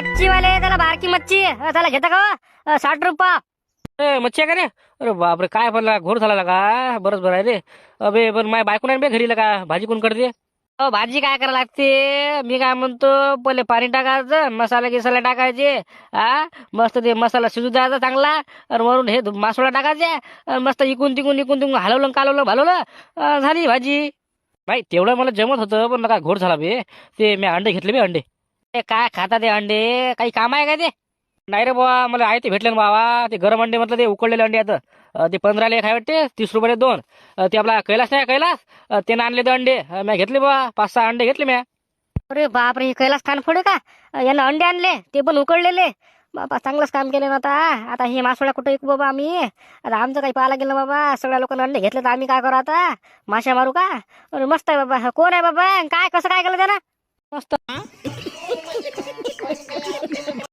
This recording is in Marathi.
मच्छीवाले त्याला बारकी मच्छी त्याला घेता का हो? 60 रुपये. ए मच्छी आहे का रे? अरे बापरे, काय पण घोर झाला का? बरंच बरं आहे रे. अबे पण माझ्या बायको नाही बे घरी का? भाजी कोण करते? भाजी काय करायला लागते? मी काय म्हणतो, पहिले पाणी टाकायचं, मसाला गिसाला टाकायचे. मस्त ते मसाला शिजू द्यायचा चांगला, आणि वरून हे मासोळा टाकायचे, आणि मस्त इकून तिकून हलवलं कालवलं भालवलं, झाली भाजी. नाही तेवढं मला जमत होतं, पण काय घोर झाला बे. ते मी अंडे घेतले बे, अंडे. ते काय खाता ते अंडे? काही काम आहे का ते? नाही रे बाबा, मला आहे ते भेटले ना बाबा. ते गरम अंडे म्हटलं, ते उकडलेले अंडे आता. ते 15ला एक आहे वाटते, 30 रुपये 2. ते आपला कैलास नाही कैलास, त्यानं आणले ते अंडे. मी घेतले बाबा, 5-6 अंडे घेतले मी. अरे बापरे, हे कैलास खान फोडे का? यानं अंडे आणले, ते पण उकडलेले. बाबा चांगलंच काम केलं ना. आता आता हे मासोळा कुठं ऐकू बाबा आम्ही? आता आमचं काही पाहायला गेलं बाबा. सगळ्या लोकांना अंडे घेतले तर आम्ही काय करू आता? माशा मारू का? अरे मस्त आहे बाबा. कोण आहे बाबा? काय कसं काय केलं त्यानं? मस्त.